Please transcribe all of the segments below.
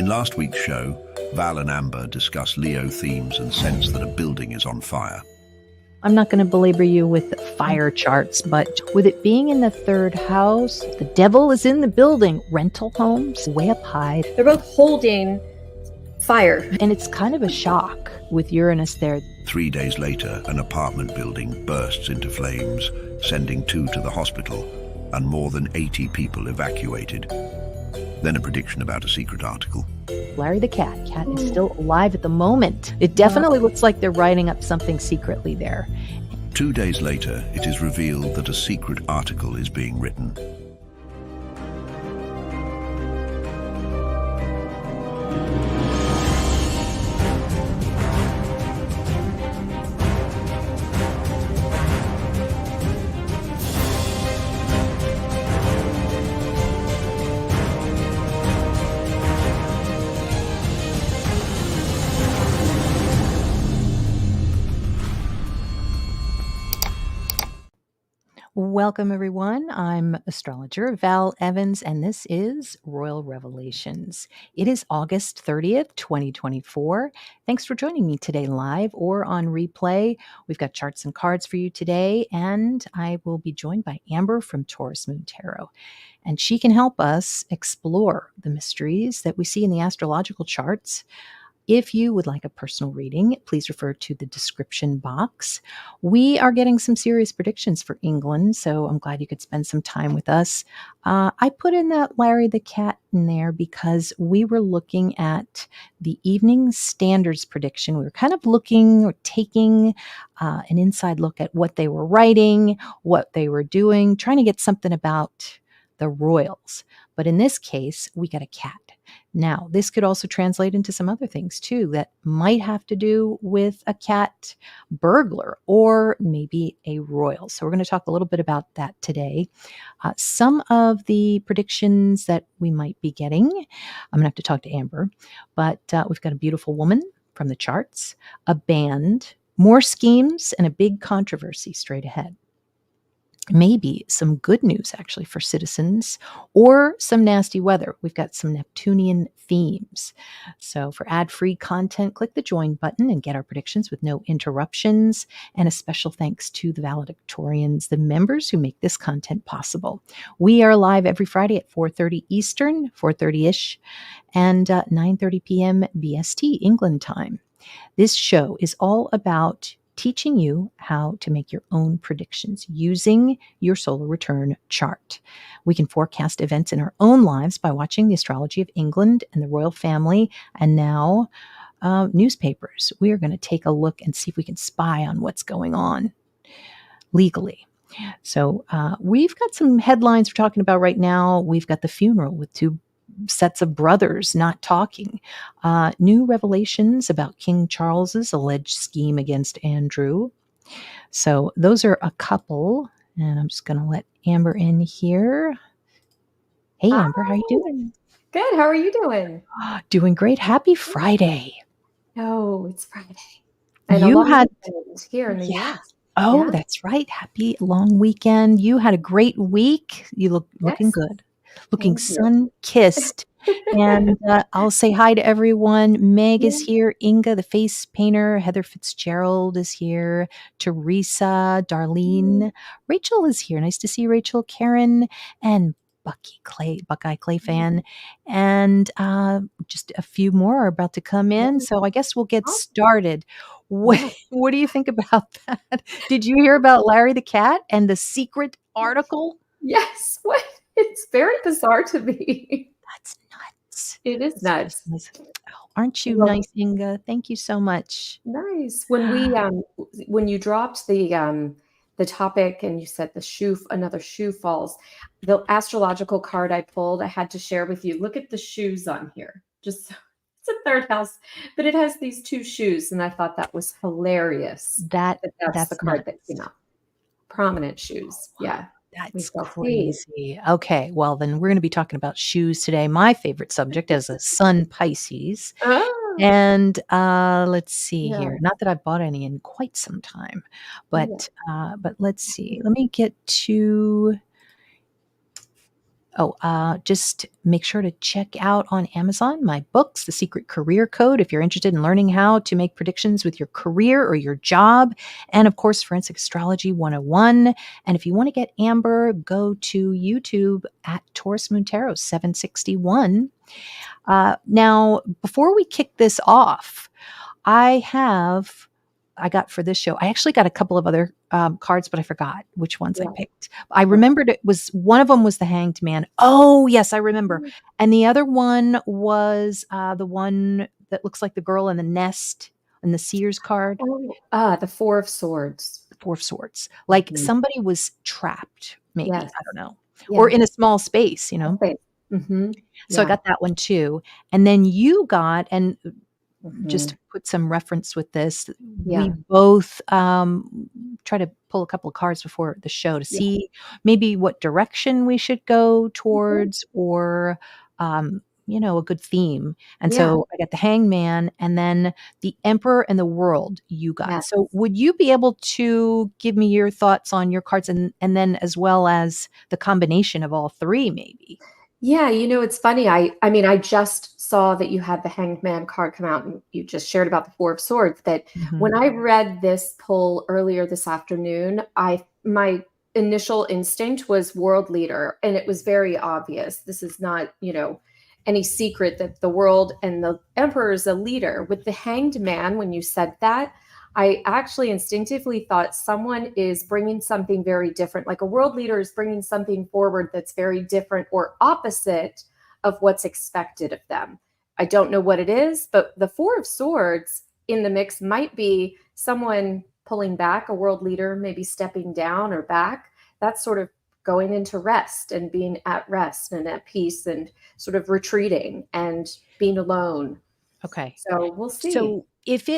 In last week's show, Val and Amber discuss Leo themes and sense that a building is on fire. I'm not going to belabor you with fire charts, but with it being in the third house, the devil is in the building. Rental homes, way up high. They're both holding fire. And it's kind of a shock with Uranus there. 3 days later, an apartment building bursts into flames, sending 2 to the hospital and more than 80 people evacuated. Then a prediction about a secret article. Larry the cat. Cat is still alive at the moment. It definitely looks like they're writing up something secretly there. 2 days later, it is revealed that a secret article is being written. Welcome, everyone. I'm Astrologer Val Evans, and this is Royal Revelations. It is August 30th, 2024. Thanks for joining me today live or on replay. We've got charts and cards for you today, and I will be joined by Amber from Taurus Moon Tarot. And she can help us explore the mysteries that we see in the astrological charts. If you would like a personal reading, please refer to the description box. We are getting some serious predictions for England, so I'm glad you could spend some time with us. I put in that Larry the cat in there because we were looking at the Evening Standards prediction. We were kind of looking or taking an inside look at what they were writing, what they were doing, trying to get something about the royals. But in this case, we got a cat. Now, this could also translate into some other things too that might have to do with a cat burglar or maybe a royal. So we're going to talk a little bit about that today. Some of the predictions that we might be getting, I'm going to have to talk to Amber, but we've got a beautiful woman from the charts, a band, more schemes, and a big controversy straight ahead. Maybe some good news actually for citizens or some nasty weather. We've got some Neptunian themes. So for ad-free content, click the join button and get our predictions with no interruptions. And a special thanks to the valedictorians, the members who make this content possible. We are live every Friday at 4:30 Eastern, 4:30-ish, and 9:30 p.m. BST, England time. This show is all about teaching you how to make your own predictions using your solar return chart. We can forecast events in our own lives by watching the astrology of England and the royal family, and now newspapers. We are going to take a look and see if we can spy on what's going on legally. So we've got some headlines we're talking about right now. We've got the funeral with 2 sets of brothers not talking. New revelations about King Charles's alleged scheme against Andrew. So those are a couple, and I'm just going to let Amber in here. Hey, Amber, how are you doing? Good. How are you doing? Doing great. Happy Friday. Oh, it's Friday. And You had here in the US. Oh, Yeah. that's right. Happy long weekend. You had a great week. You look looking Yes. good. Looking Thank you. sun-kissed. And I'll say hi to everyone. Meg is here. Inga, the face painter. Heather Fitzgerald is here. Teresa, Darlene. Rachel is here. Nice to see Rachel. Karen and Buckeye Clay fan. And just a few more are about to come in. So I guess we'll get started. What do you think about that? Did you hear about Larry the cat and the secret article? Yes. What? It's very bizarre to me. That's nuts. It is nuts. Oh, aren't you Well- nice, Inga? Thank you so much. Nice. When you dropped the topic and you said another shoe falls, the astrological card I pulled, I had to share with you. Look at the shoes on here. It's a third house, but it has these 2 shoes, and I thought that was hilarious. That's the card that came out. Prominent shoes. Yeah. That's crazy. Okay, well, then we're going to be talking about shoes today. My favorite subject as a Sun Pisces. Oh. And let's see Yeah. here. Not that I've bought any in quite some time, but let's see. Let me get to Just make sure to check out on Amazon my books, The Secret Career Code, if you're interested in learning how to make predictions with your career or your job. And of course, Forensic Astrology 101. And if you want to get Amber, go to YouTube at Taurus Moon Tarot 761. Now, before we kick this off, I got for this show, I actually got a couple of other cards, but I forgot which ones I picked. I remembered it was, one of them was the Hanged Man. Oh, yes, I remember. And the other one was the one that looks like the girl in the nest and the Seers card. The Four of Swords. The Four of Swords. Like somebody was trapped, maybe. Yes. I don't know. Yeah. Or in a small space, So I got that one too. And then you got, and just to put some reference with this, we both try to pull a couple of cards before the show to see maybe what direction we should go towards, or a good theme. And so I got the Hangman and then the Emperor and the World you got. Yes. So would you be able to give me your thoughts on your cards and then as well as the combination of all three maybe? Yeah, it's funny. I just saw that you had the Hanged Man card come out, and you just shared about the Four of Swords. That when I read this pull earlier this afternoon, my initial instinct was world leader, and it was very obvious. This is not, any secret that the world and the Emperor is a leader. With the Hanged Man, when you said that, I actually instinctively thought someone is bringing something very different, like a world leader is bringing something forward that's very different or opposite of what's expected of them. I don't know what it is, but the Four of Swords in the mix might be someone pulling back, a world leader maybe stepping down or back. That's sort of going into rest and being at rest and at peace and sort of retreating and being alone. Okay. So we'll see. So if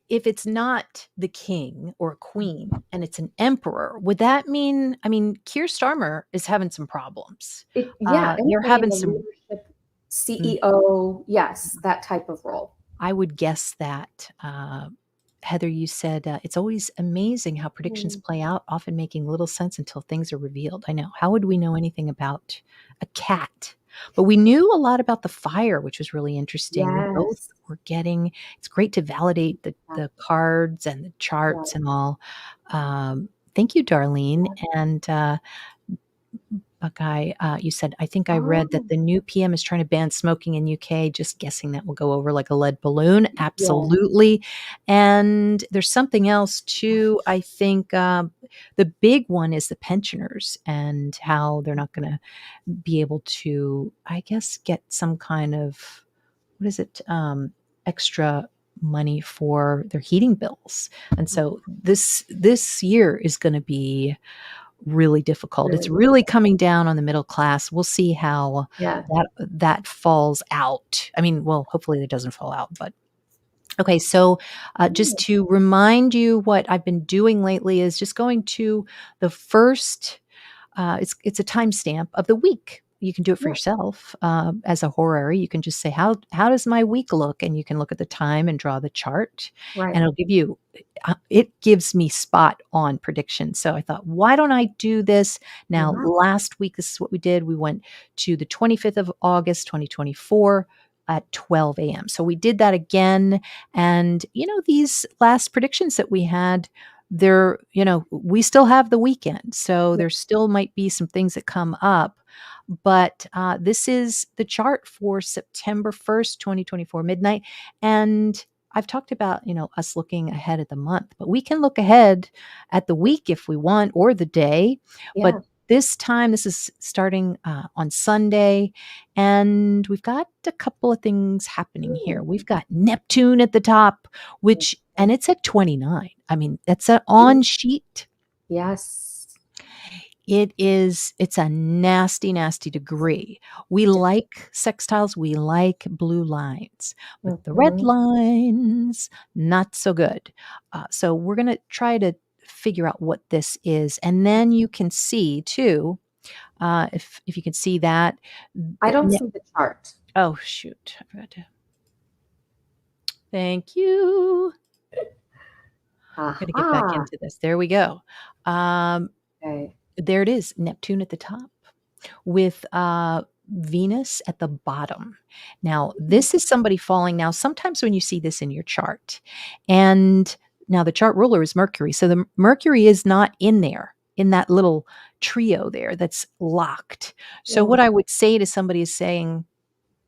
it's not the king or queen and it's an emperor, would that mean, Keir Starmer is having some problems. You're having some leadership, CEO. Yes, that type of role. I would guess that. Heather, you said it's always amazing how predictions play out, often making little sense until things are revealed. I know. How would we know anything about a cat? But we knew a lot about the fire, which was really interesting. Yes. We both were getting, it's great to validate the cards and the charts and all. Thank you, Darlene. And Buckeye, you said, I think I read that the new PM is trying to ban smoking in UK. Just guessing that will go over like a lead balloon. Absolutely. And there's something else too. I think the big one is the pensioners and how they're not going to be able to, I guess, get some kind of, extra money for their heating bills. And so this year is going to be really difficult. It's really coming down on the middle class. We'll see how that falls out. Hopefully it doesn't fall out, but okay. So just to remind you, what I've been doing lately is just going to the first, it's a timestamp of the week. You can do it for yourself as a horary. You can just say, how does my week look? And you can look at the time and draw the chart. Right. And it'll give you, it gives me spot on predictions. So I thought, why don't I do this? Now, last week, this is what we did. We went to the 25th of August, 2024 at 12 a.m. So we did that again. And, these last predictions that we had, we still have the weekend. So there still might be some things that come up. But this is the chart for September 1st, 2024, midnight. And I've talked about, us looking ahead at the month, but we can look ahead at the week if we want, or the day. Yeah. But this time, this is starting on Sunday. And we've got a couple of things happening here. We've got Neptune at the top, and it's at 29. That's an on sheet. Yes. It's a nasty, nasty degree. We like sextiles. We like blue lines, but the red lines, not so good. So we're going to try to figure out what this is. And then you can see too, if you can see that. I don't see the chart. Oh, shoot. I forgot to. Thank you. I'm going to get back into this. There we go. Okay. There it is, Neptune at the top. with Venus at the bottom. Now, this is somebody falling. Now, sometimes when you see this in your chart, and now the chart ruler is Mercury. So the Mercury is not in there, in that little trio there that's locked. So Mm. what I would say to somebody is saying,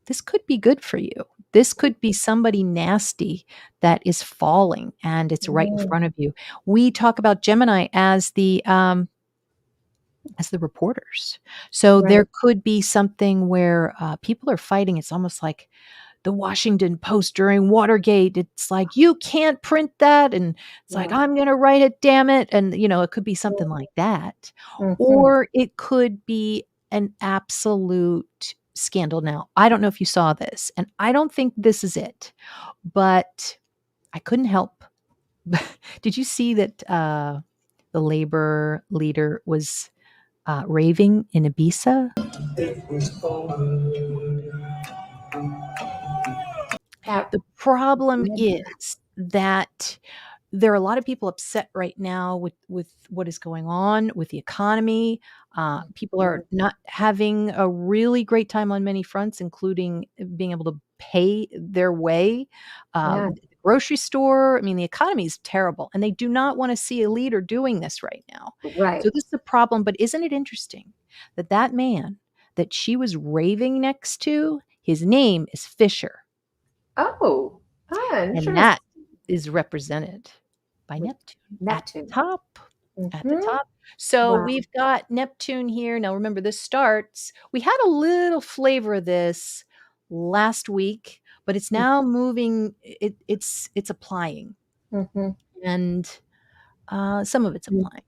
this could be good for you. This could be somebody nasty that is falling and it's right in Mm. front of you. We talk about Gemini as the reporters. So Right. there could be something where people are fighting. It's almost like the Washington Post during Watergate. It's like, you can't print that. And it's like, Yeah. I'm going to write it, damn it. And, it could be something like that. Mhm. Or it could be an absolute scandal. Now, I don't know if you saw this, and I don't think this is it, but I couldn't help. Did you see that the labor leader was raving in Ibiza? That The problem is that there are a lot of people upset right now with what is going on with the economy. People are not having a really great time on many fronts, including being able to pay their way. Yeah. The grocery store. I mean, the economy is terrible, and they do not want to see a leader doing this right now. So Right. this is a problem. But isn't it interesting that that man that she was raving next to, his name is Fisher. Oh, And interesting. that is represented by With Neptune at the Neptune. top, at the Mhm. top. So Wow. we've got Neptune here. Now remember, this starts, we had a little flavor of this last week, but it's now moving, it's applying, Mhm. and some of it's applying.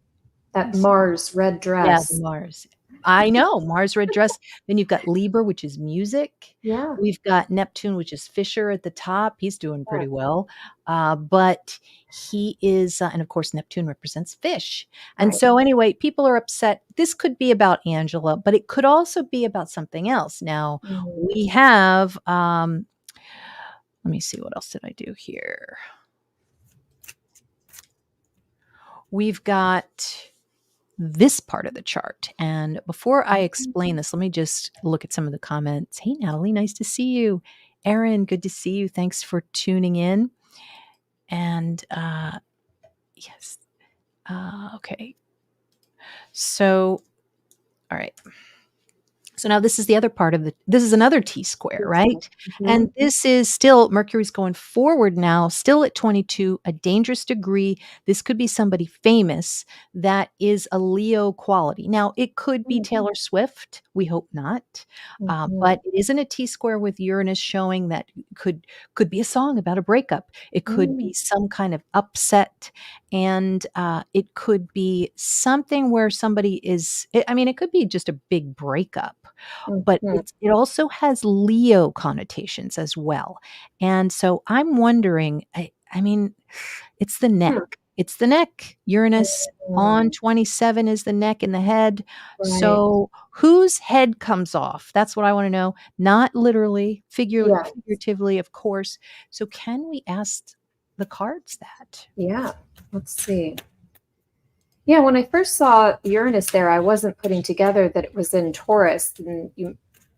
That Some Mars red Yeah, the dress. Mars. I know, Mars red dress. Then you've got Libra, which is music. Yeah. We've got Neptune, which is Fisher at the top. He's doing Yeah. pretty well. But he is, and of course, Neptune represents fish. And Right. so, anyway, people are upset. This could be about Angela, but it could also be about something else. Now, Mm. we have, let me see, what else did I do here? We've got this part of the chart. And before I explain this, let me just look at some of the comments. Hey, Natalie, nice to see you. Erin, good to see you. Thanks for tuning in. And yes. Okay. So, all right. So now this is the other part of this is another T square, right? Mhm. And this is still, Mercury's going forward now, still at 22, a dangerous degree. This could be somebody famous that is a Leo quality. Now, it could be Taylor Swift. We hope not. Mhm. But it isn't a T square with Uranus showing that could be a song about a breakup. It could Mm. be some kind of upset, and it could be something where somebody is, I mean, it could be just a big breakup, but Mhm. it also has Leo connotations as well. And so I'm wondering, I mean, it's the neck. Hmm. It's the neck. Uranus on Mm. 27 is the neck and the head. Right. So whose head comes off? That's what I want to know. Not literally, Yeah. figuratively, of course. So can we ask the cards that? Yeah. Let's see. Yeah, when I first saw Uranus there, I wasn't putting together that it was in Taurus. And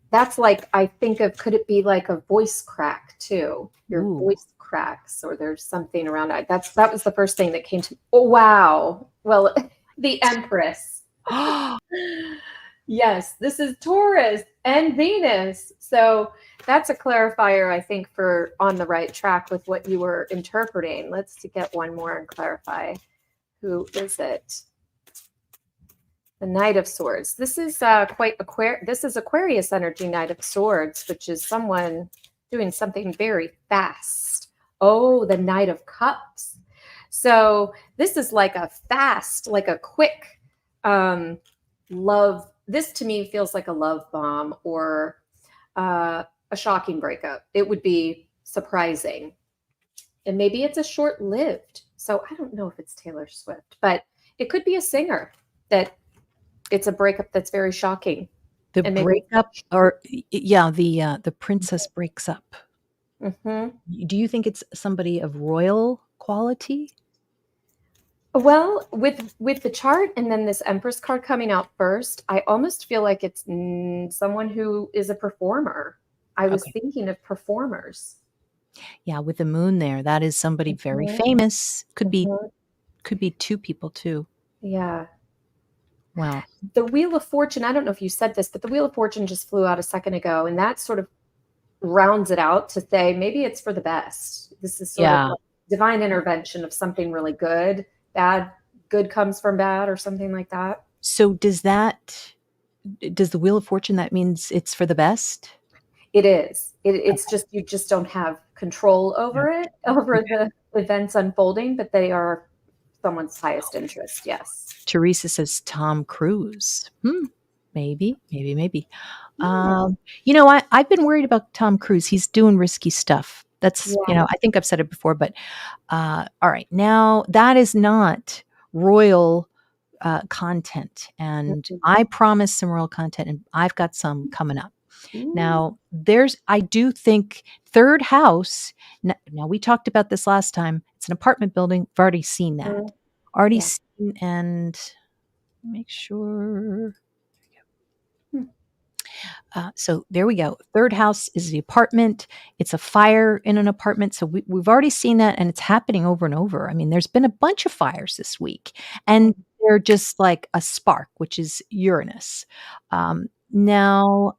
that's like, I think of, could it be like a voice crack too? Your Ooh. voice cracks, or there's something around it. That was the first thing that came to. Oh wow! Well, the Empress. Yes, this is Taurus and Venus. So that's a clarifier, I think, for on the right track with what you were interpreting. Let's get one more and clarify. Who is it? The Knight of Swords. This is This is Aquarius energy, Knight of Swords, which is someone doing something very fast. Oh, the Knight of Cups. So this is like a fast, like a quick love. This to me feels like a love bomb or a shocking breakup. It would be surprising. And maybe it's a short-lived. So I don't know if it's Taylor Swift, but it could be a singer that it's a breakup that's very shocking. The And maybe breakup, or yeah, the princess breaks up. Mhm. Do you think it's somebody of royal quality? Well, with the chart and then this Empress card coming out first, I almost feel like it's someone who is a performer. I was Okay. thinking of performers. Yeah, with the moon there, that is somebody very Mhm, famous. Could be mhm. two people too. Yeah. Wow. The Wheel of Fortune, I don't know if you said this, but the Wheel of Fortune just flew out a second ago, and that sort of rounds it out to say maybe it's for the best. This is sort of Yeah. like divine intervention of something really good. Good comes from bad or something like that. So does the Wheel of Fortune, that means it's for the best? It is. It's just you just don't have control Yeah. over it, over Okay. the events unfolding, but they are someone's highest interest. Yes. Teresa says Tom Cruise. Maybe, maybe, maybe. Hmm. I've been worried about Tom Cruise. He's doing risky stuff. That's, Yeah. I think I've said it before, but all right. Now, that is not royal content. And Mhm. I promised some royal content, and I've got some coming up. Ooh. Now, I do think third house. Now, we talked about this last time. It's an apartment building. I've already seen that. Already Yeah. seen, and make sure. Hmm. So there we go. Third house is the apartment. It's a fire in an apartment. So we've already seen that, and it's happening over and over. I mean, there's been a bunch of fires this week, and they're just like a spark, which is Uranus. Now,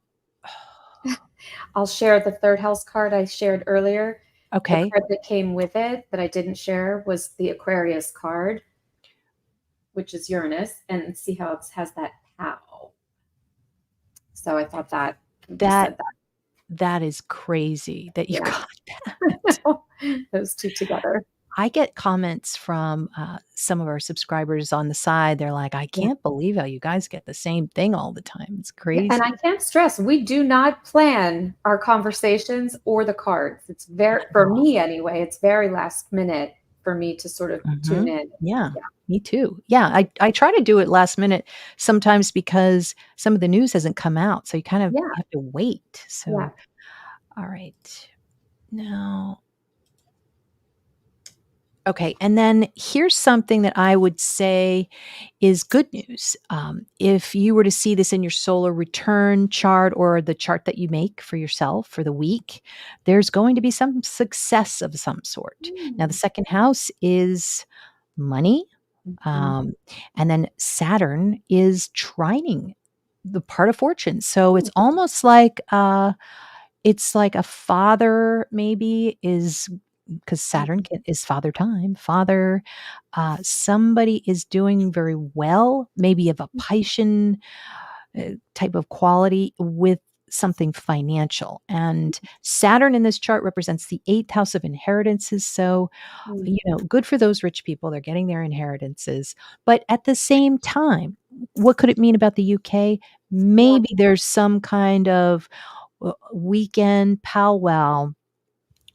I'll share the third house card I shared earlier. The okay, card that came with it that I didn't share was the Aquarius card, which is Uranus, and see how it has that pow. So I thought that you that said that. that is crazy that you Yeah. got that. Those two together. I get comments from some of our subscribers on the side. They're like, I Yeah. can't believe how you guys get the same thing all the time. It's Yeah, and I crazy. can't stress, we do not plan our conversations or the cards. It's very, Not at for all. me anyway, it's very last minute for me to sort of tune Mhm. in. Yeah, Yeah. me too. Yeah, I try to do it last minute sometimes because some of the news hasn't come out, so you kind of Yeah. have to wait. Yeah. So, all right. Now, okay, and then here's something that I would say is good news. If you were to see this in your solar return chart or the chart that you make for yourself for the week, there's going to be some success of some sort. Now, the Mm. second house is money. Mhm. Um, and then Saturn is trining the part of fortune. So it's like a father maybe is, because Saturn is father time. Father, somebody is doing very well, maybe of a Piscean type of quality with something financial. And Saturn in this chart represents the eighth house of inheritances. So Mm. good for those rich people. They're getting their inheritances. But at the same time, what could it mean about the UK? Yeah. Maybe there's some kind of weekend powwow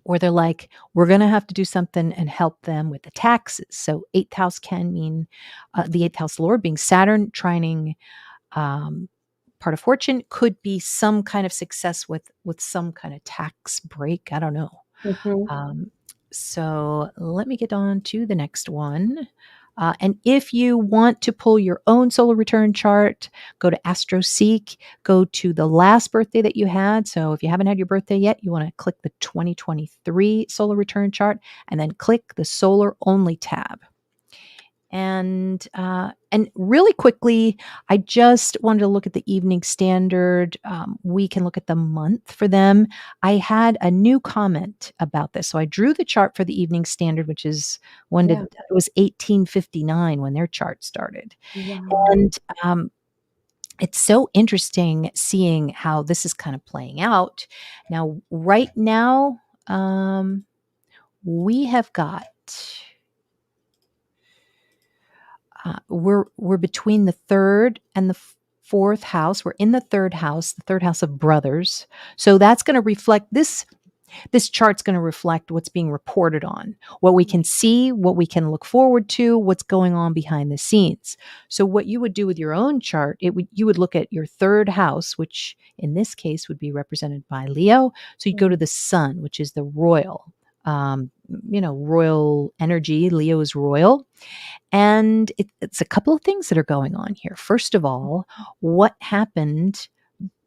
where they're like, we're going to have to do something and help them with the taxes. So, eighth house can mean the eighth house lord being Saturn, trining um, part of fortune, could be some kind of success with some kind of tax break. I don't know. Mhm. Um, so let me get on to the next one. And if you want to pull your own solar return chart, go to AstroSeek, go to the last birthday that you had. So if you haven't had your birthday yet, you want to click the 2023 solar return chart and then click the solar only tab. And really quickly, I just wanted to look at the Evening Standard. We can look at the month for them. I had a new comment about this, so I drew the chart for the Evening Standard, which is Yeah. it was 1859 when their chart started, Wow. and it's so interesting seeing how this is kind of playing out. Now, right now, we have got. We're between the third and the fourth house. We're in the third house of brothers. So that's going to reflect this. This chart's going to reflect what's being reported on, what we can see, what we can look forward to, what's going on behind the scenes. So what you would do with your own chart, you would look at your third house, which in this case would be represented by Leo. So you go to Mm. the sun, which is the royal. royal energy. Leo is royal. And it's a couple of things that are going on here. First of all, what happened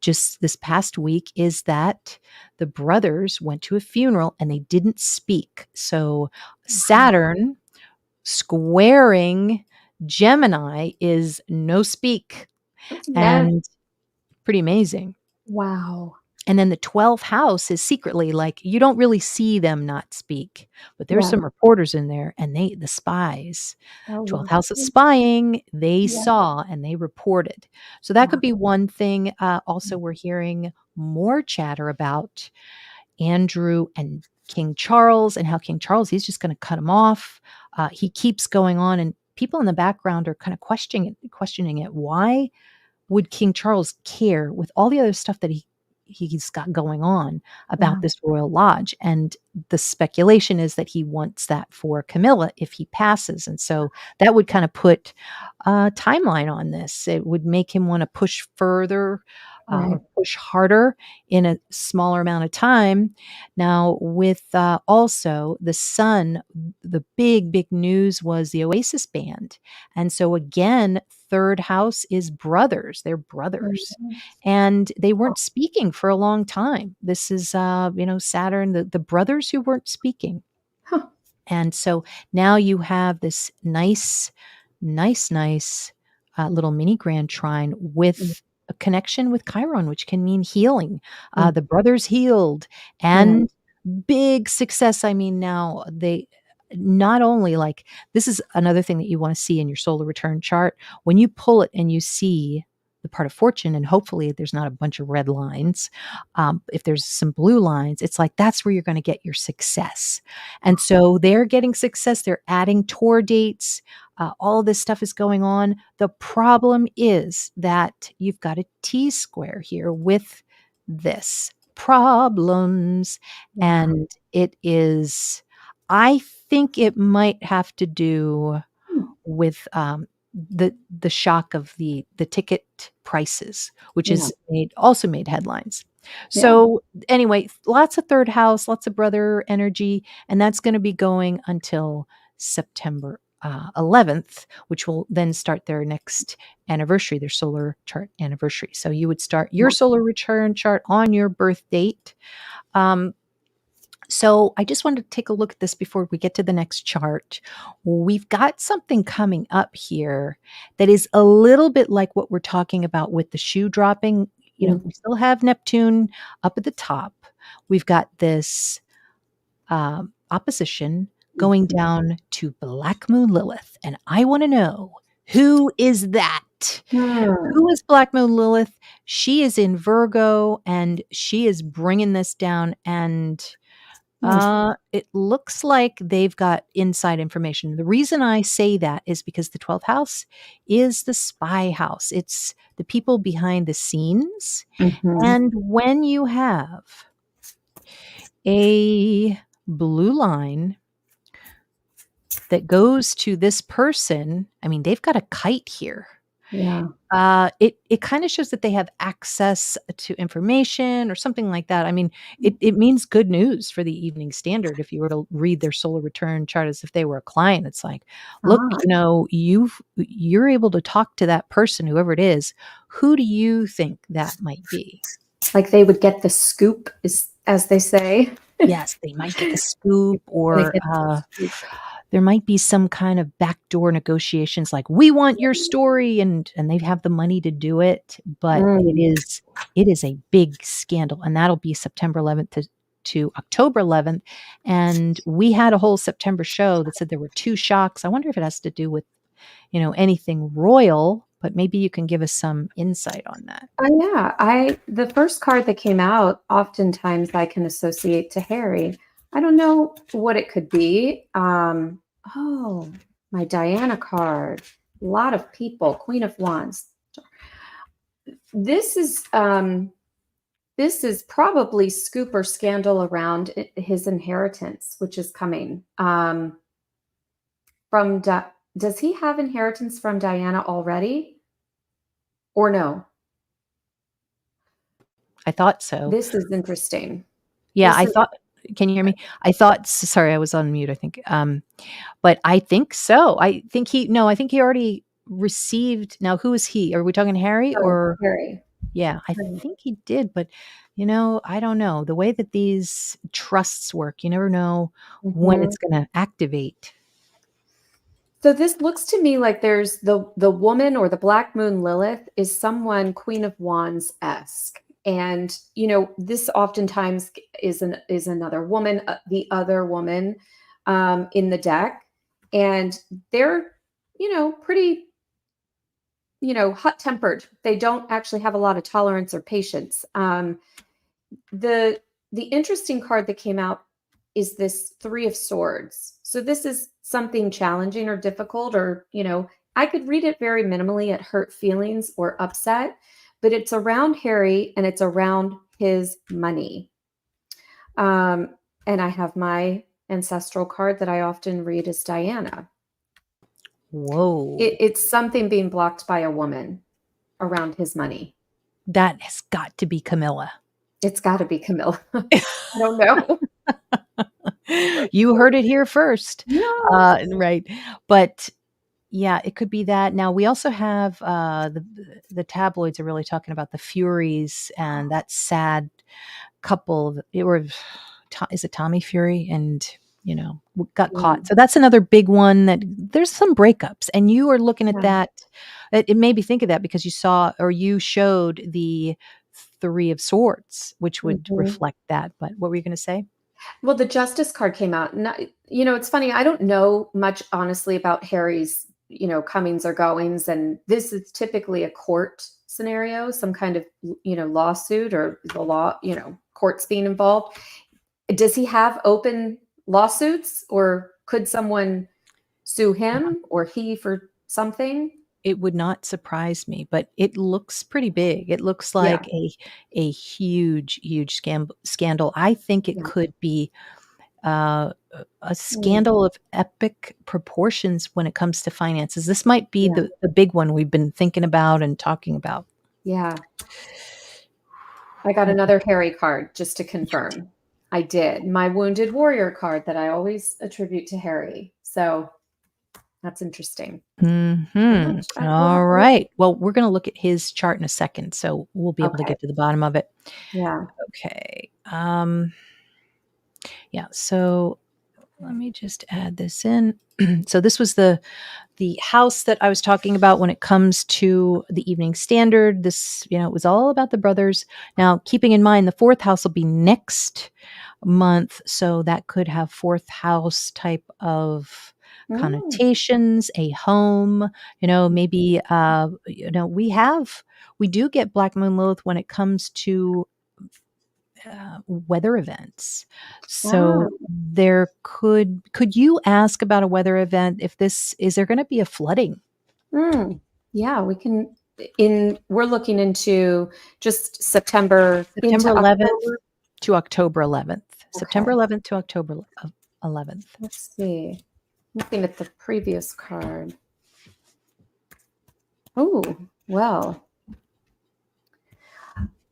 just this past week is that the brothers went to a funeral and they didn't speak. So Saturn squaring Gemini is no speak, Yes. and pretty amazing. Wow. And then the 12th house is secretly like, you don't really see them not speak, but there's Yeah. some reporters in there and the spies, Oh, 12th house of spying, they Yeah. saw and they reported. So that could Wow. be one thing. Also, we're hearing more chatter about Andrew and King Charles and how King Charles, he's just going to cut him off. He keeps going on, and people in the background are kind of questioning it. Why would King Charles care with all the other stuff that he's got going on about Yeah. this royal lodge? And the speculation is that he wants that for Camilla if he passes. And so that would kind of put a timeline on this. It would make him want to push further Right. or push harder in a smaller amount of time. Now, with also the Sun, the big news was the Oasis band. And so again, third house is brothers. They're brothers. And they weren't speaking for a long time. This is, Saturn, the brothers who weren't speaking. Huh. And so now you have this nice little mini grand trine with a connection with Chiron, which can mean healing. The brothers healed and big success. I mean, now they not only like, this is another thing that you want to see in your solar return chart. When you pull it and you see the part of fortune, and hopefully there's not a bunch of red lines. If there's some blue lines, it's like, that's where you're going to get your success. And so they're getting success. They're adding tour dates. All of this stuff is going on. The problem is that you've got a T-square here with this problems. And it is, I think it might have to do with the shock of the ticket prices, which is also made headlines. So anyway, lots of third house, lots of brother energy, and that's going to be going until September 11th, which will then start their next anniversary, their solar chart anniversary. So you would start your solar return chart on your birth date. So I just wanted to take a look at this before we get to the next chart. We've got something coming up here that is a little bit like what we're talking about with the shoe dropping. We still have Neptune up at the top. We've got this opposition going down to Black Moon Lilith. And I want to know, who is that? Who is Black Moon Lilith? She is in Virgo and she is bringing this down, and it looks like they've got inside information. The reason I say that is because the 12th house is the spy house. It's the people behind the scenes. And when you have a blue line that goes to this person, I mean, they've got a kite here. Yeah. It kind of shows that they have access to information or something like that. I mean, it means good news for the Evening Standard. If you were to read their solar return chart as if they were a client, it's like, look, you're able to talk to that person, whoever it is. Who do you think that might be? Like they would get the scoop, as they say. Yes, they might get the scoop, or there might be some kind of backdoor negotiations, like, we want your story, and they have the money to do it. But it is a big scandal, and that'll be September 11th to October 11th. And we had a whole September show that said there were 2 shocks. I wonder if it has to do with, anything royal, but maybe you can give us some insight on that. The first card that came out, oftentimes I can associate to Harry. I don't know what it could be. Oh, my Diana card. A lot of people. Queen of Wands. This is probably scoop or scandal around his inheritance, which is coming. Does he have inheritance from Diana already? Or no? I thought so. This is interesting. Yeah, I thought Can you hear me? I thought, sorry, I was on mute, I think. But I think so. I think he already received. Now, who is he? Are we talking Harry Oh, or? Harry. Yeah, I Right. think he did, but I don't know. The way that these trusts work, you never know when Mhm. it's going to activate. So this looks to me like there's the woman or the Black Moon Lilith is someone Queen of Wands-esque. And this oftentimes is another woman, the other woman in the deck. And they're, pretty, hot-tempered. They don't actually have a lot of tolerance or patience. The interesting card that came out is this Three of Swords. So this is something challenging or difficult, or I could read it very minimally at hurt feelings or upset, but it's around Harry and it's around his money. And I have my ancestral card that I often read as Diana. Whoa. It's something being blocked by a woman around his money. That has got to be Camilla. It's got to be Camilla. I don't know. You heard it here first. Yeah. Right. But yeah, it could be that. Now we also have the tabloids are really talking about the Furies and that sad couple. Is it Tommy Fury and got caught. So that's another big one that there's some breakups, and you are looking at Yeah. that. It made me think of that because you showed the Three of Swords, which would Mhm. reflect that. But what were you going to say? Well, the Justice card came out. And it's funny. I don't know much, honestly, about Harry's, comings or goings. And this is typically a court scenario, some kind of, lawsuit or the law, courts being involved. Does he have open lawsuits, or could someone sue him or he for something? It would not surprise me, but it looks pretty big. It looks Yeah. like a huge, huge scandal. I think it Yeah. could be a Mm. scandal of epic proportions when it comes to finances. This might be Yeah. the big one we've been thinking about and talking about. Yeah. I got another Harry card just to confirm. I did. My Wounded Warrior card that I always attribute to Harry. So that's interesting. All right. Well, we're going to look at his chart in a second, so we'll be able to Okay. get to the bottom of it. Yeah. Okay. Yeah. So let me just add this in. So this was the house that I was talking about when it comes to the Evening Standard. This, it was all about the brothers. Now, keeping in mind the fourth house will be next month, so that could have fourth house type of Mm. connotations, a home, maybe we do get Black Moon Lilith when it comes to weather events. So there could you ask about a weather event if is there going to be a flooding? Yeah, we can. We're looking into just September into September 11th October. to October 11th. September Okay. 11th to October 11th. Let's see. Looking at the previous card. Oh, well.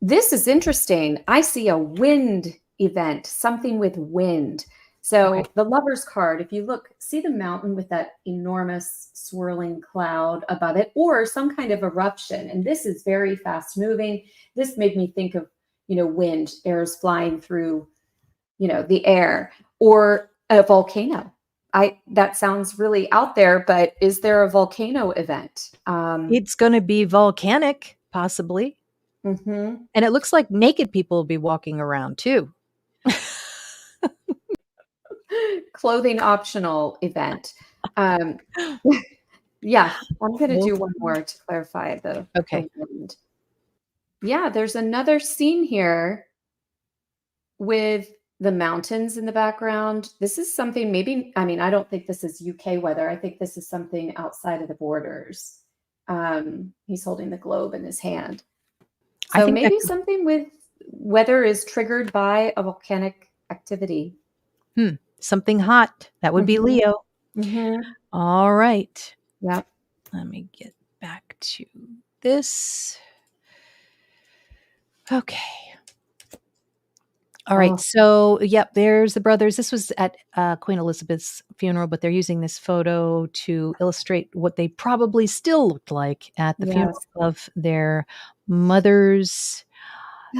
This is interesting. I see a wind event, something with wind. So Okay. the Lover's card, if you look, see the mountain with that enormous swirling cloud above it, or some kind of eruption. And this is very fast moving. This made me think of, wind, airs flying through, the air, or a volcano. That sounds really out there, but is there a volcano event? It's going to be volcanic, possibly. Mhm. And it looks like naked people will be walking around too. Clothing optional event. Yeah, I'm going to do one more to clarify the Okay. wind. Yeah, there's another scene here with the mountains in the background. This is something I don't think this is UK weather. I think this is something outside of the borders. He's holding the globe in his hand. I So think maybe something with weather is triggered by a volcanic activity. something hot. That would be Mhm. Leo. Mhm. All right. Yep. Let me get back to this. Okay. All right. Oh, So, yep, there's the brothers. This was at Queen Elizabeth's funeral, but they're using this photo to illustrate what they probably still looked like at the funeral yes. of their mother's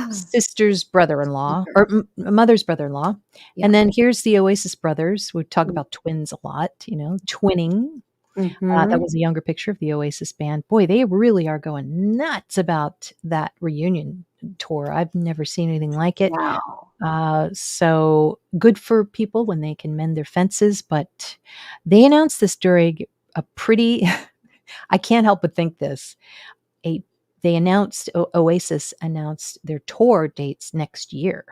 sister's brother-in-law or mother's brother-in-law. Yeah. And then here's the Oasis brothers. We talk Mm. about twins a lot, twinning. That Mhm. was a younger picture of the Oasis band. Boy, they really are going nuts about that reunion tour. I've never seen anything like it. Wow. So good for people when they can mend their fences, but they announced this during a pretty, I can't help but think this. A they announced Oasis announced their tour dates next year,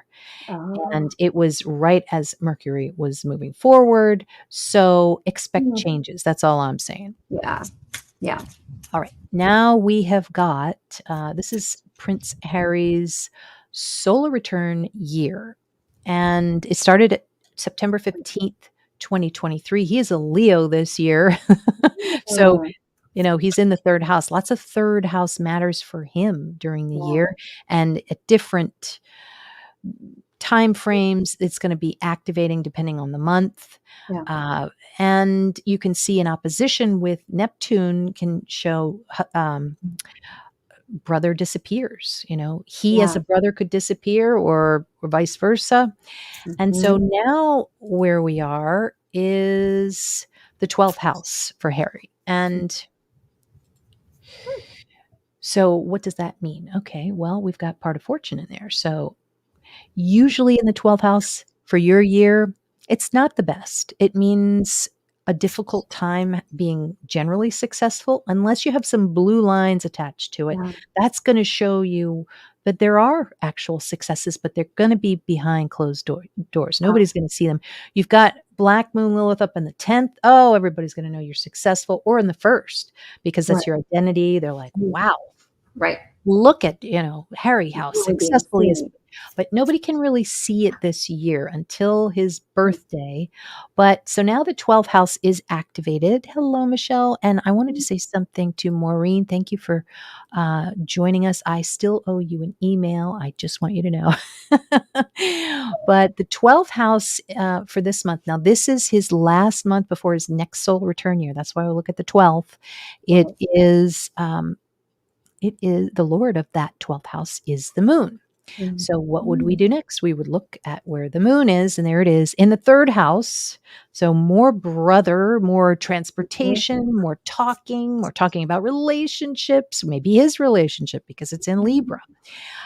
Oh. and it was right as Mercury was moving forward. So expect Mm. changes. That's all I'm saying. Yeah. Yeah. All right. Now we have got this is Prince Harry's solar return year. And it started at September 15th, 2023. He is a Leo this year. So, Mm. he's in the third house. Lots of third house matters for him during the Yeah. year. And at different time frames, it's going to be activating depending on the month. Yeah. Uh, and you can see an opposition with Neptune can show brother disappears. He as Yeah. a brother could disappear or vice versa. And so Mhm. now where we are is the 12th house for Harry. And so what does that mean? Okay, well, we've got part of fortune in there. So usually in the 12th house for your year, it's not the best. It means a difficult time being generally successful unless you have some blue lines attached to it. Yeah. That's going to show you that there are actual successes, but they're going to be behind closed doors. Nobody's going to see them. You've got Black Moon Lilith up in the 10th. Oh, everybody's going to know you're successful, or in the first, because Right. that's your identity. They're like, Mm. wow, Right. look at, Harry, how Really being successful he is. seen. But nobody can really see it this year until his birthday. But so now the 12th house is activated. Hello, Michelle. And I wanted to say something to Maureen. Thank you for joining us. I still owe you an email. I just want you to know. But the 12th house for this month, now this is his last month before his next solar return year. That's why we look at the 12th. It Right. is. It is the Lord of that 12th house is the moon. Mm. So what would we do next? We would look at where the moon is, and there it is in the third house. So more brother, more transportation, more talking about relationships, maybe his relationship because it's in Libra.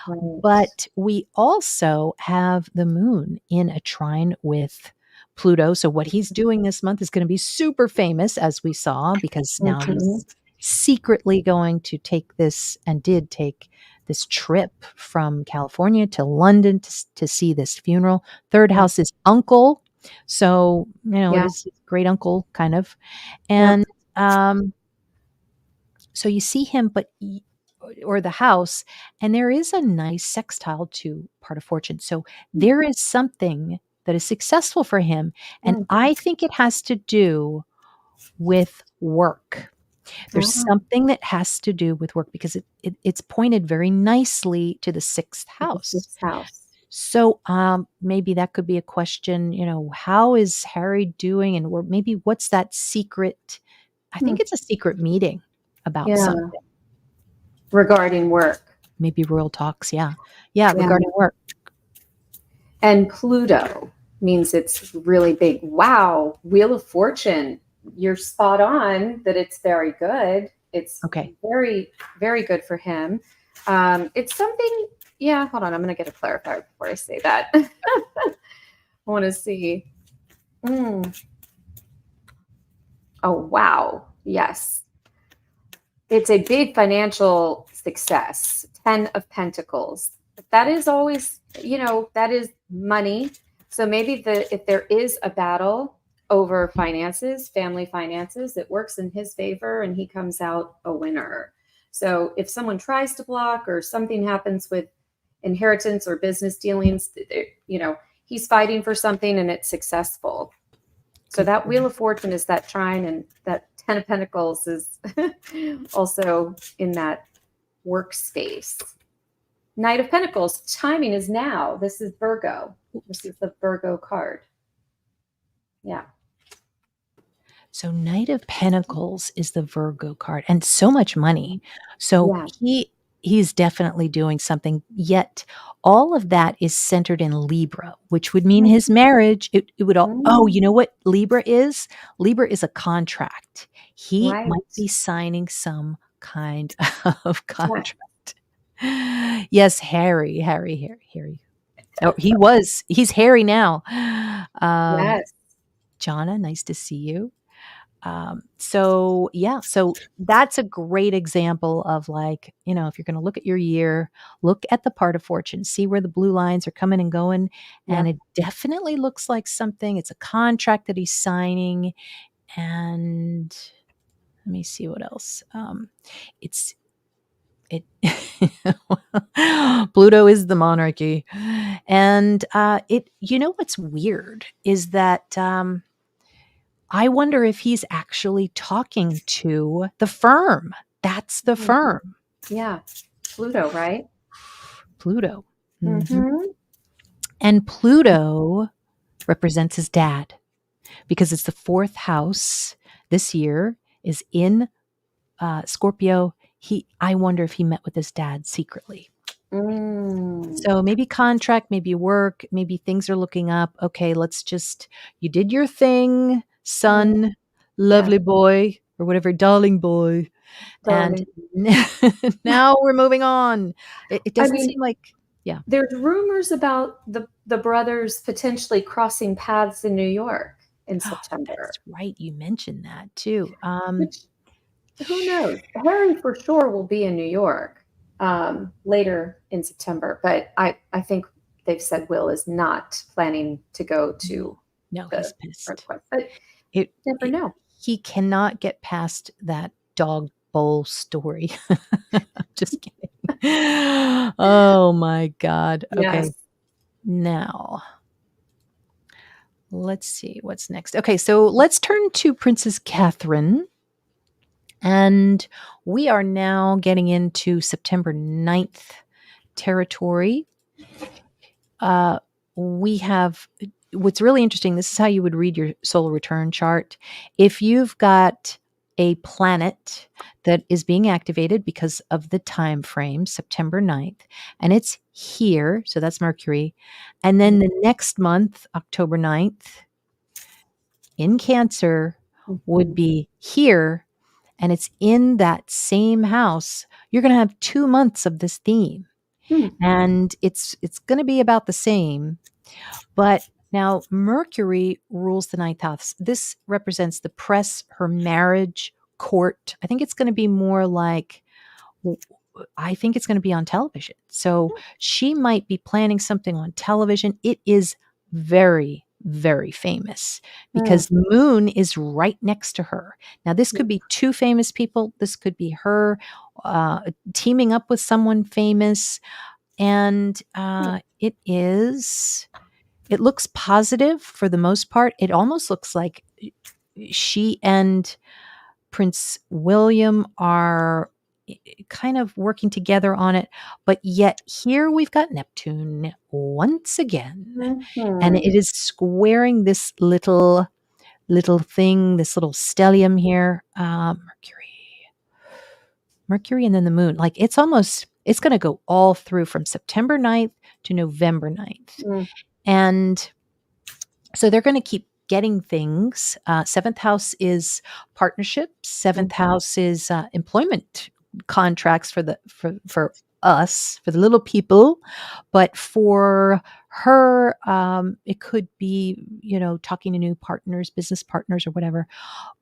Right. But we also have the moon in a trine with Pluto. So what he's doing this month is going to be super famous, as we saw, because now Mhm. he's secretly going to take this and did take this trip from California to London to see this funeral. Third Yeah. house is uncle. So, it Yeah. is his great uncle kind of. Yep. And so you see him, or the house, and there is a nice sextile to part of fortune. So there is something that is successful for him. And Mm. I think it has to do with work. There's Oh, something that has to do with work because it's pointed very nicely to the sixth the house. sixth house. So maybe that could be a question, how is Harry doing? And or maybe what's that secret? I Hmm. think it's a secret meeting about Yeah. something. Regarding work. Maybe royal talks. Yeah. Yeah. Yeah. Regarding work. And Pluto means it's really big. Wow. Wheel of Fortune. You're spot on that it's very good. It's Okay. very, very good for him. It's something, yeah, hold on. I'm going to get a clarifier before I say that. I want to see. Oh, wow. Yes. It's a big financial success. 10 of Pentacles. That is always, that is money. So maybe if there is a battle over finances, family finances, it works in his favor and he comes out a winner. So if someone tries to block or something happens with inheritance or business dealings, he's fighting for something and it's successful. So Good that for Wheel him. of Fortune is that trine, and that 10 of Pentacles is also in that workspace. Knight of Pentacles. Timing is now. This is Virgo. This is the Virgo card. Yeah. So Knight of Pentacles is the Virgo card, and so much money. So Yeah. he's definitely doing something, yet all of that is centered in Libra, which would mean his marriage, it would all, oh, you know what Libra is? Libra is a contract. He Right. might be signing some kind of contract. Yes, Harry. Oh, he's Harry now. Yes. Jonna, nice to see you. So that's a great example of, like, if you're going to look at your year, look at the part of fortune, see where the blue lines are coming and going. And Yeah. it definitely looks like something, it's a contract that he's signing. And let me see what else. It Pluto is the monarchy. And what's weird is that, I wonder if he's actually talking to the firm. That's the firm. Yeah. Pluto, right? Pluto. Mm-hmm. And Pluto represents his dad, because it's the fourth house this year is in Scorpio. I wonder if he met with his dad secretly. So maybe contract, maybe work, maybe things are looking up. Okay, you did your thing, son, lovely boy, or whatever, darling boy. Darling. And now we're moving on. It doesn't seem like, yeah. There's rumors about the brothers potentially crossing paths in New York in September. That's right. You mentioned that too. Which, who knows? Harry for sure will be in New York later in September, but I think they've said Will is not planning to go to. No, he's pissed. But never know. He cannot get past that dog bowl story. Just kidding. Oh my God. Yes. Okay. Now, let's see what's next. Okay, so let's turn to Princess Catherine. And we are now getting into September 9th territory. We have, what's really interesting, this is how you would read your solar return chart. If you've got a planet that is being activated because of the time frame, September 9th, and it's here, so that's Mercury. And then the next month, October 9th, in Cancer, would be here, and it's in that same house. You're going to have 2 months of this theme. And it's going to be about the same. But now Mercury rules the 9th house. This represents the press, her marriage, court. I think it's going to be more like, I think it's going to be on television. So she might be planning something on television. It is very, very famous because the moon is right next to her. Now, this could be two famous people. This could be her teaming up with someone famous. And it looks positive for the most part. It almost looks like she and Prince William are kind of working together on it. But yet here we've got Neptune once again. And it is squaring this little thing, this little stellium here. Mercury and then the moon. Like it's going to go all through from September 9th to November 9th. And so they're going to keep getting things. 7th house is partnerships. 7th house is employment contracts for us, for the little people. But for her, it could be, talking to new partners, business partners or whatever.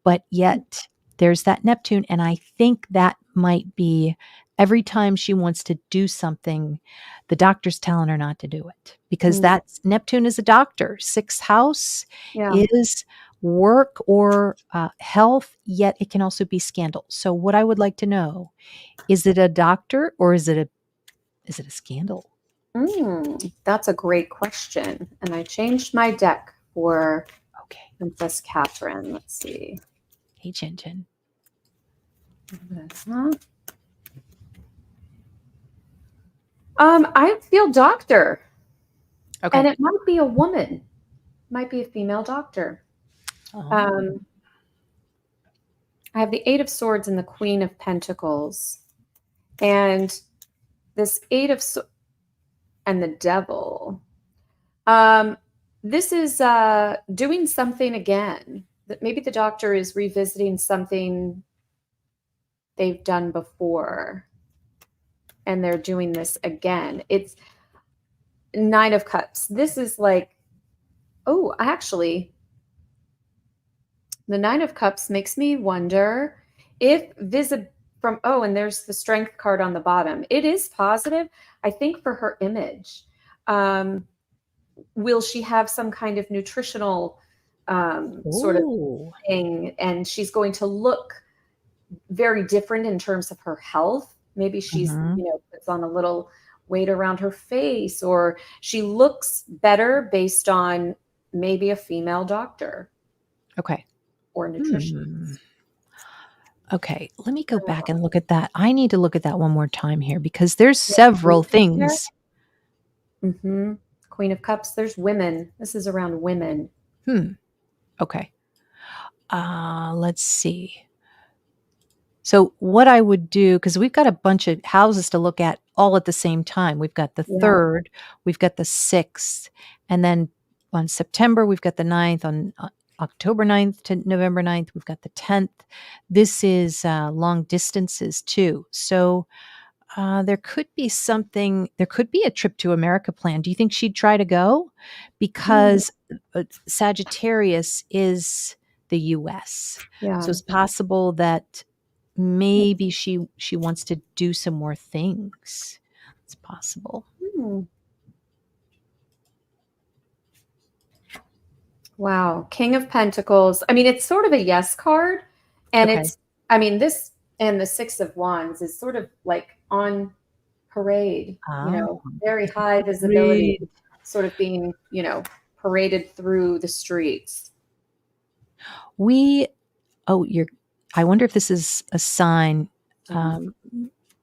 But yet there's that Neptune. And I think that might be every time she wants to do something, the doctor's telling her not to do it because that's Neptune is a doctor. 6th house is work or health, yet it can also be scandal. So what I would like to know, is it a doctor or is it a scandal? That's a great question. And I changed my deck for Princess Catherine. Let's see. Hey, Chin Chin. I feel doctor, Okay. and it might be a woman, might be a female doctor. Oh. I have the Eight of Swords and the Queen of Pentacles, and this and the Devil. This is doing something again. That maybe the doctor is revisiting something they've done before, and they're doing this again. It's Nine of Cups. This is like, oh, actually, the Nine of Cups makes me wonder if and there's the Strength card on the bottom. It is positive, I think, for her image. Will she have some kind of nutritional sort of thing, and she's going to look very different in terms of her health? Maybe she's, puts on a little weight around her face, or she looks better based on maybe a female doctor. Okay. Or nutrition. Okay, let me go back and look at that. I need to look at that one more time here because there's several things. Mm-hmm. Queen of Cups. There's women. This is around women. Okay. Let's see. So what I would do, because we've got a bunch of houses to look at all at the same time. We've got the 3rd, we've got the 6th, and then on September, we've got the 9th, on October 9th to November 9th, we've got the 10th. This is long distances too. So there could be a trip to America planned. Do you think she'd try to go? Because Sagittarius is the US. Yeah. So it's possible that maybe she wants to do some more things. It's possible. Wow. King of Pentacles. I mean, it's sort of a yes card. And this and the Six of Wands is sort of like on parade, very high visibility, sort of being, paraded through the streets. I wonder if this is a sign.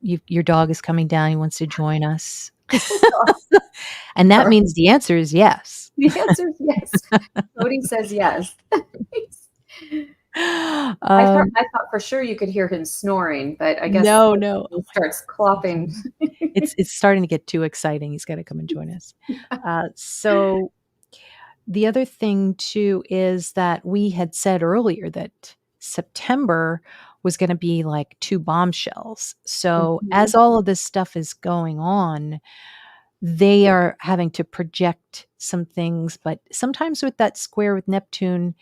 Your dog is coming down. He wants to join us. And that means the answer is yes. The answer is yes. Cody says yes. I thought for sure you could hear him snoring, but I guess no. He starts clopping. It's starting to get too exciting. He's got to come and join us. So the other thing too is that we had said earlier that September was going to be like 2 bombshells. So as all of this stuff is going on, they are having to project some things, but sometimes with that square with Neptune,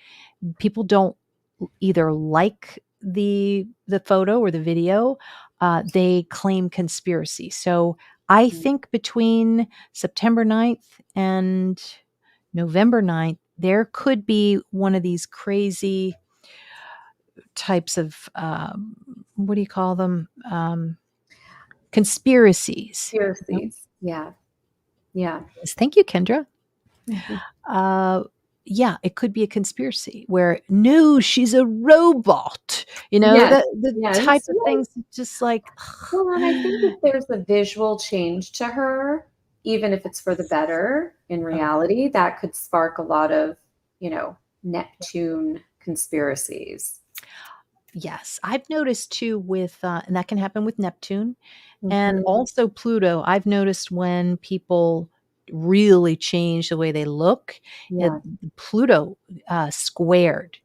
people don't either like the photo or the video. They claim conspiracy. So I think between September 9th and November 9th, there could be one of these crazy types of, what do you call them? Conspiracies. Yeah. Yes, thank you, Kendra. It could be a conspiracy where, no, she's a robot. The type of things just like. Well, and I think if there's a visual change to her, even if it's for the better, in reality, that could spark a lot of, Neptune conspiracies. Yes, I've noticed too with, and that can happen with Neptune and also Pluto. I've noticed when people really change the way they look, Pluto squared.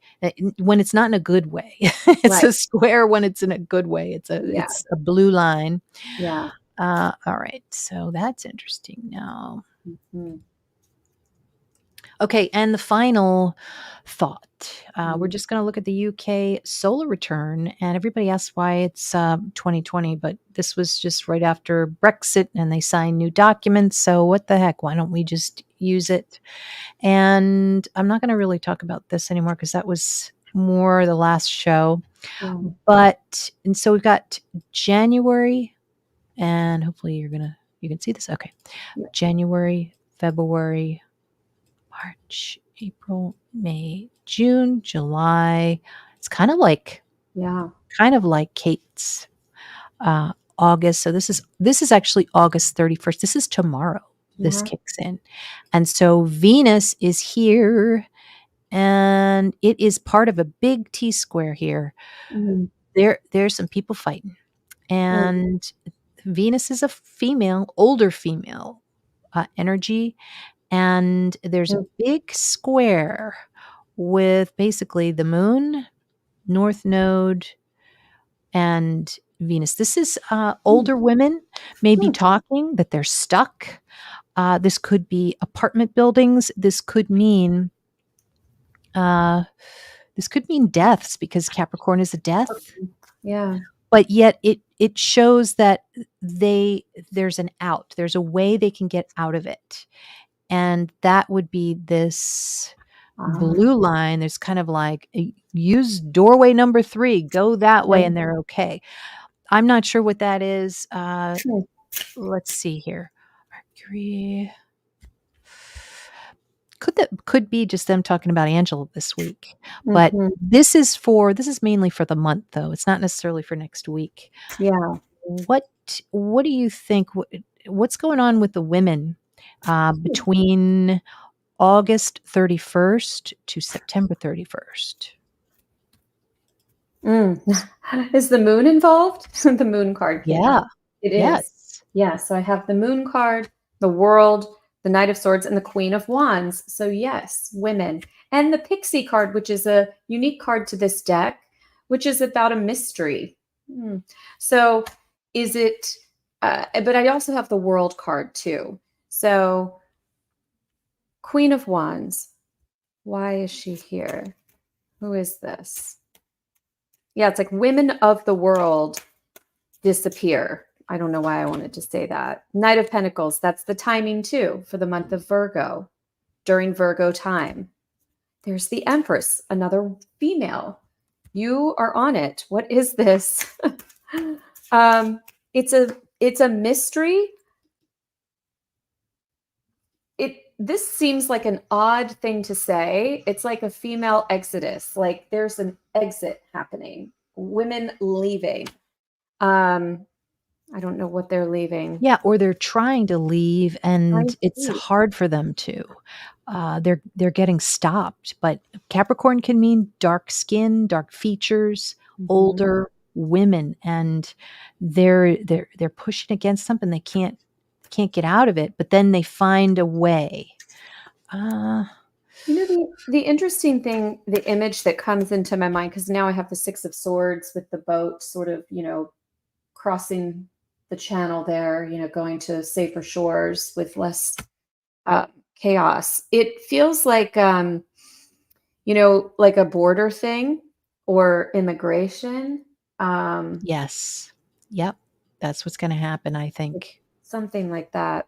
When it's not in a good way, it's a square. When it's in a good way, it's a blue line. Yeah. All right, so that's interesting now. Okay, and the final thought. We're just going to look at the UK solar return, and everybody asks why it's 2020, but this was just right after Brexit, and they signed new documents, so what the heck? Why don't we just use it? And I'm not going to really talk about this anymore because that was more the last show. And so we've got January, and hopefully you can see this. Okay. January, February, March, April, May, June, July. It's kind of like Kate's August. So this is actually August 31st. This is tomorrow. This Yeah. kicks in. And so Venus is here, and it is part of a big T square here. Mm, There's some people fighting. mm, And Venus is a female, older female energy. And there's a mm, big square with basically the moon, North Node, and Venus. This is mm, older women maybe mm. talking that they're stuck. This could be apartment buildings. Uh, this could mean deaths because Capricorn is a death. Yeah. But yet it shows that there's an out. There's a way they can get out of it. And that would be this Ah, blue line. There's kind of like use doorway number 3, go that way yeah. and they're okay. I'm not sure what that is. Mm, Let's see here. Mercury. Could be just them talking about Angela this week. But mhm. this is mainly for the month though. It's not necessarily for next week. Yeah. What what do you think what's going on with the women between August 31st to September 31st? Mm. Is the moon involved? The moon card came Yeah. out. It is. Yes. Yeah, so I have the moon card, the world, the Knight of Swords, and the Queen of Wands. So yes, women. And the Pixie card, which is a unique card to this deck, which is about a mystery. Hmm. So is it, but I also have the world card too. So Queen of Wands, why is she here? Who is this? Yeah, it's like women of the world disappear. I don't know why I wanted to say that. Knight of Pentacles, that's the timing too for the month of Virgo, during Virgo time. There's the Empress, another female. You are on it. What is this? um, it's a mystery. This seems like an odd thing to say. It's like a female exodus. Like there's an exit happening. Women leaving. I don't know what they're leaving. Yeah, or they're trying to leave I and it's see. hard for them to. They're getting stopped. But Capricorn can mean dark skin, dark features, Mhm. older women, and they're pushing against something they can't get out of it. But then they find a way. Uh, You know, the interesting thing, the image that comes into my mind, because now I have the Six of Swords with the boat sort of, crossing the channel there, going to safer shores with less chaos. It feels like, like a border thing or immigration, yes. Yep. That's what's going to happen, I think. something like that.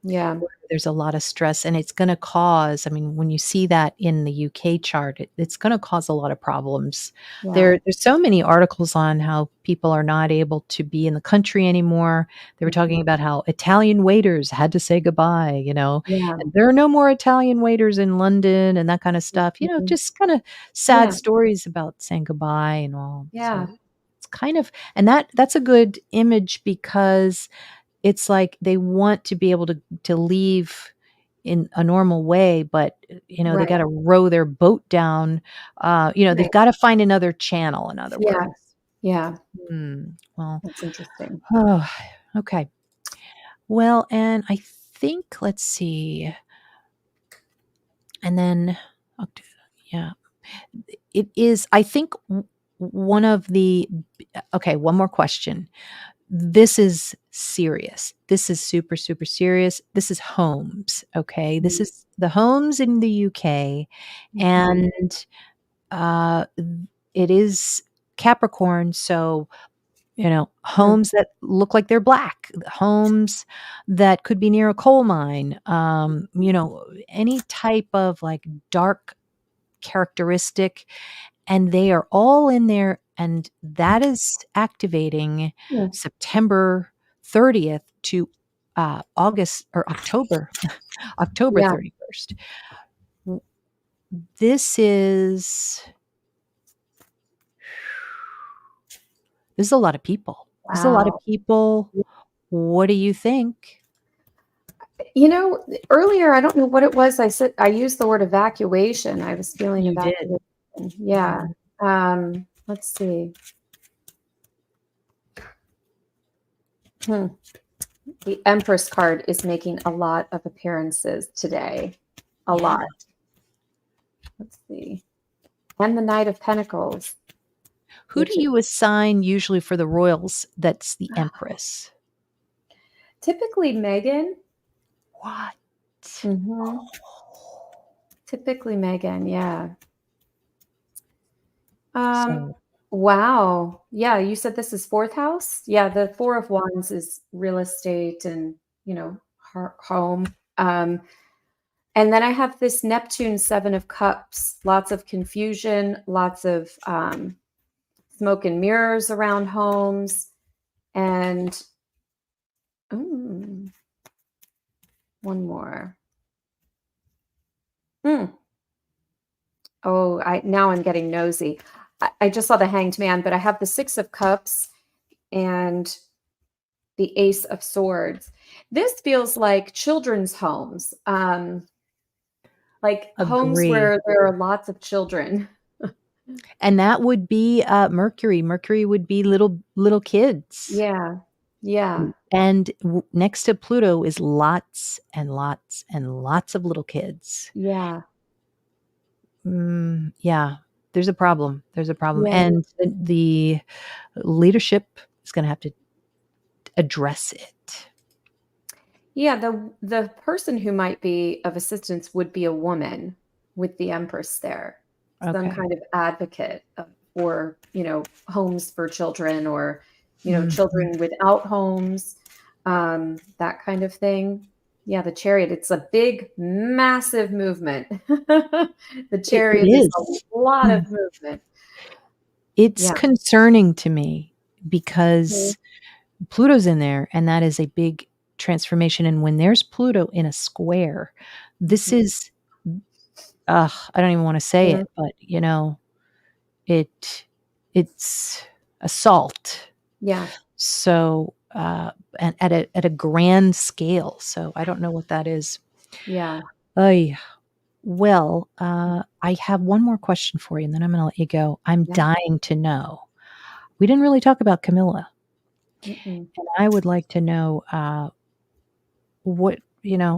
Yeah. There's a lot of stress and it's going to cause, I mean, when you see that in the UK chart, it's going to cause a lot of problems. Yeah. There's so many articles on how people are not able to be in the country anymore. They were talking Mhm. about how Italian waiters had to say goodbye, Yeah. and there are no more Italian waiters in London and that kind of stuff, Mhm. just kind of sad Yeah. stories about saying goodbye and all. Yeah. So it's kind of, and that's a good image because it's like they want to be able to leave in a normal way, but, they Right. gotta row their boat down, they've Right. gotta find another channel, in other Yeah. words. Yeah. Well, That's interesting. oh, okay. Well, and I think let's see, and then Oct yeah, it is I think one of the okay, one more question. This is serious. This is super, super serious. This is homes. Okay. This Mhm. is the homes in the UK. Mhm. And uh, it is Capricorn. So, Mm. homes that look like they're black, homes that could be near a coal mine, any type of like dark characteristic and they are all in there, and that is activating Yeah. September 30th to, August or October October Yeah. 31st. W this is this is a lot of people. There's a lot of Wow. people. What do you think? Earlier, I don't know what it was. I used the word evacuation. I was feeling You did. evacuation. Yeah. Mhm. Let's see. Hmm. The Empress card is making a lot of appearances today. A Yeah. lot. Let's see. And the Knight of Pentacles. Who do you assign usually for the royals that's the Empress? Typically Megan. What? Mm-hmm. Typically Megan, yeah. So Wow. Yeah, you said this is fourth house? Yeah, the Four of Wands is real estate and, home. And then I have this Neptune Seven of Cups, lots of confusion, lots of smoke and mirrors around homes. And one more. Oh, now I'm getting nosy. I just saw the Hanged Man, but I have the Six of Cups and the Ace of Swords. This feels like children's homes, like homes agree. where there are lots of children. And that would be Mercury. Mercury would be little kids. Yeah, yeah, And next to Pluto is lots and lots and lots of little kids. yeah, Yeah, there's a problem. There's a problem. yeah. And the leadership is going to have to address it. Yeah, the person who might be of assistance would be a woman with the Empress there. Some Okay. kind of advocate for, homes for children or, Mhm. children without homes, that kind of thing. Yeah, the Chariot, it's a big, massive movement. The Chariot It is is. a lot of movement. It's Yeah. concerning to me because Pluto's in there, and that is a big transformation. And when there's Pluto in a square, this Mhm. is, I don't even want to say Mhm. it, but it's assault. Yeah. So, and at a grand scale. So I don't know what that is. Yeah. Ay, well, I have one more question for you, and then I'm going to let you go. I'm Yeah. dying to know. We didn't really talk about Camilla, Mm-mm. and I would like to know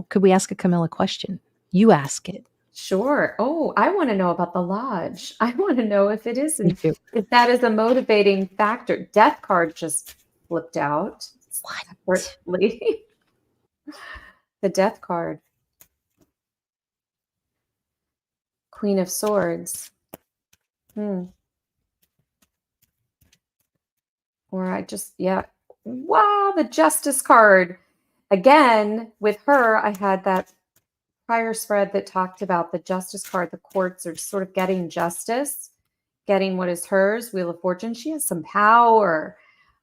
could we ask a Camilla question? You ask it. Sure. Oh, I want to know about the lodge. I want to know if it is, Me too. if that is a motivating factor. Death card just flipped out What? separately. The death card. Queen of Swords. Or yeah. Wow, the Justice card. Again, with her, I had that prior spread that talked about the Justice card. The courts are sort of getting justice, getting what is hers. Wheel of Fortune. She has some power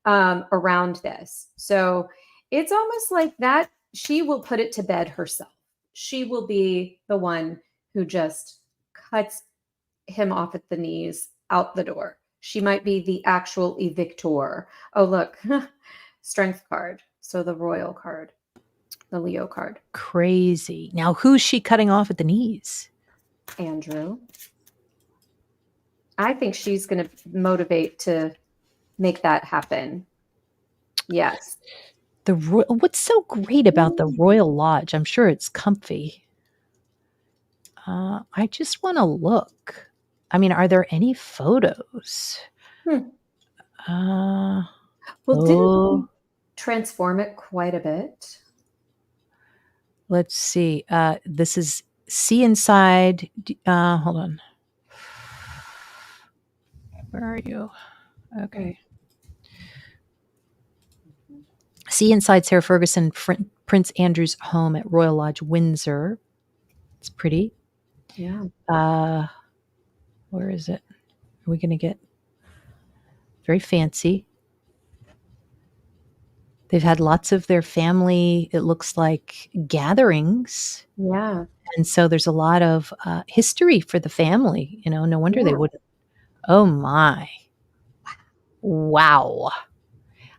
around this. So it's almost like that. She will put it to bed herself. She will be the one who just cuts him off at the knees out the door. She might be the actual evictor. Oh, look, strength card. So the royal card, the Leo card. Crazy. Now, who's she cutting off at the knees? Andrew. I think she's going to motivate to make that happen. Yes. What's so great about the Royal Lodge? I'm sure it's comfy. I just want to look. I mean, are there any photos? Well, didn't we Oh, transform it quite a bit? let's see. This is see inside. Hold on. Where are you? Okay. See inside Sarah Ferguson, Prince Andrew's home at Royal Lodge, Windsor. It's pretty. Yeah. Where is it? Are we going to get very fancy? They've had lots of their family, it looks like, gatherings. Yeah. And so there's a lot of history for the family. No wonder they Yeah. wouldn't. Oh my. Wow.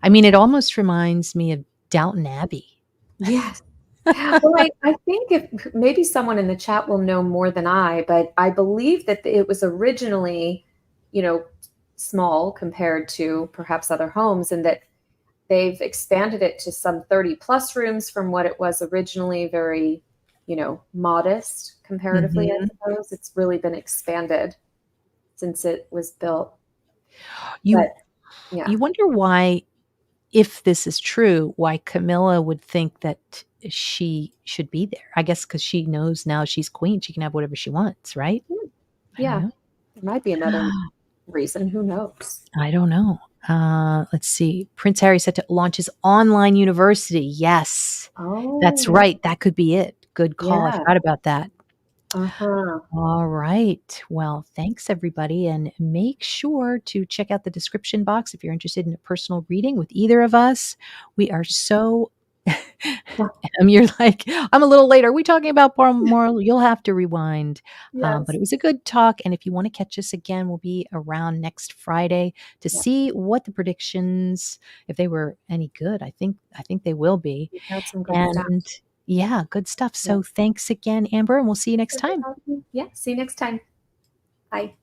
I mean, it almost reminds me of Downton Abbey. Yes. Well, I think if maybe someone in the chat will know more than I, but I believe that it was originally, you know, small compared to perhaps other homes, and that they've expanded it to some 30 plus rooms from what it was originally, very, modest comparatively, I Mhm. suppose. It's really been expanded since it was built. You But yeah. you wonder why, if this is true, why Camilla would think that she should be there. I guess because she knows now she's queen, she can have whatever she wants, right? I don't Yeah. know. There might be another reason. Who knows? I don't know. Let's see. Prince Harry set to launch his online university. Yes, that's Oh, right. That could be it. Good call. I yeah. forgot about that. Uh-huh. All right. Well, thanks everybody. And make sure to check out the description box if you're interested in a personal reading with either of us. We are so you're like, I'm a little late. Are we talking about moral? You'll have to rewind. But Yes. it was a good talk. And if you want to catch us again, we'll be around next Friday to Yeah. see what the predictions, if they were any good. I think they will be. We've got some good stuff. And yeah, good stuff. Yeah. So thanks again, Amber, and we'll see you next time. Yeah. See you next time. Bye.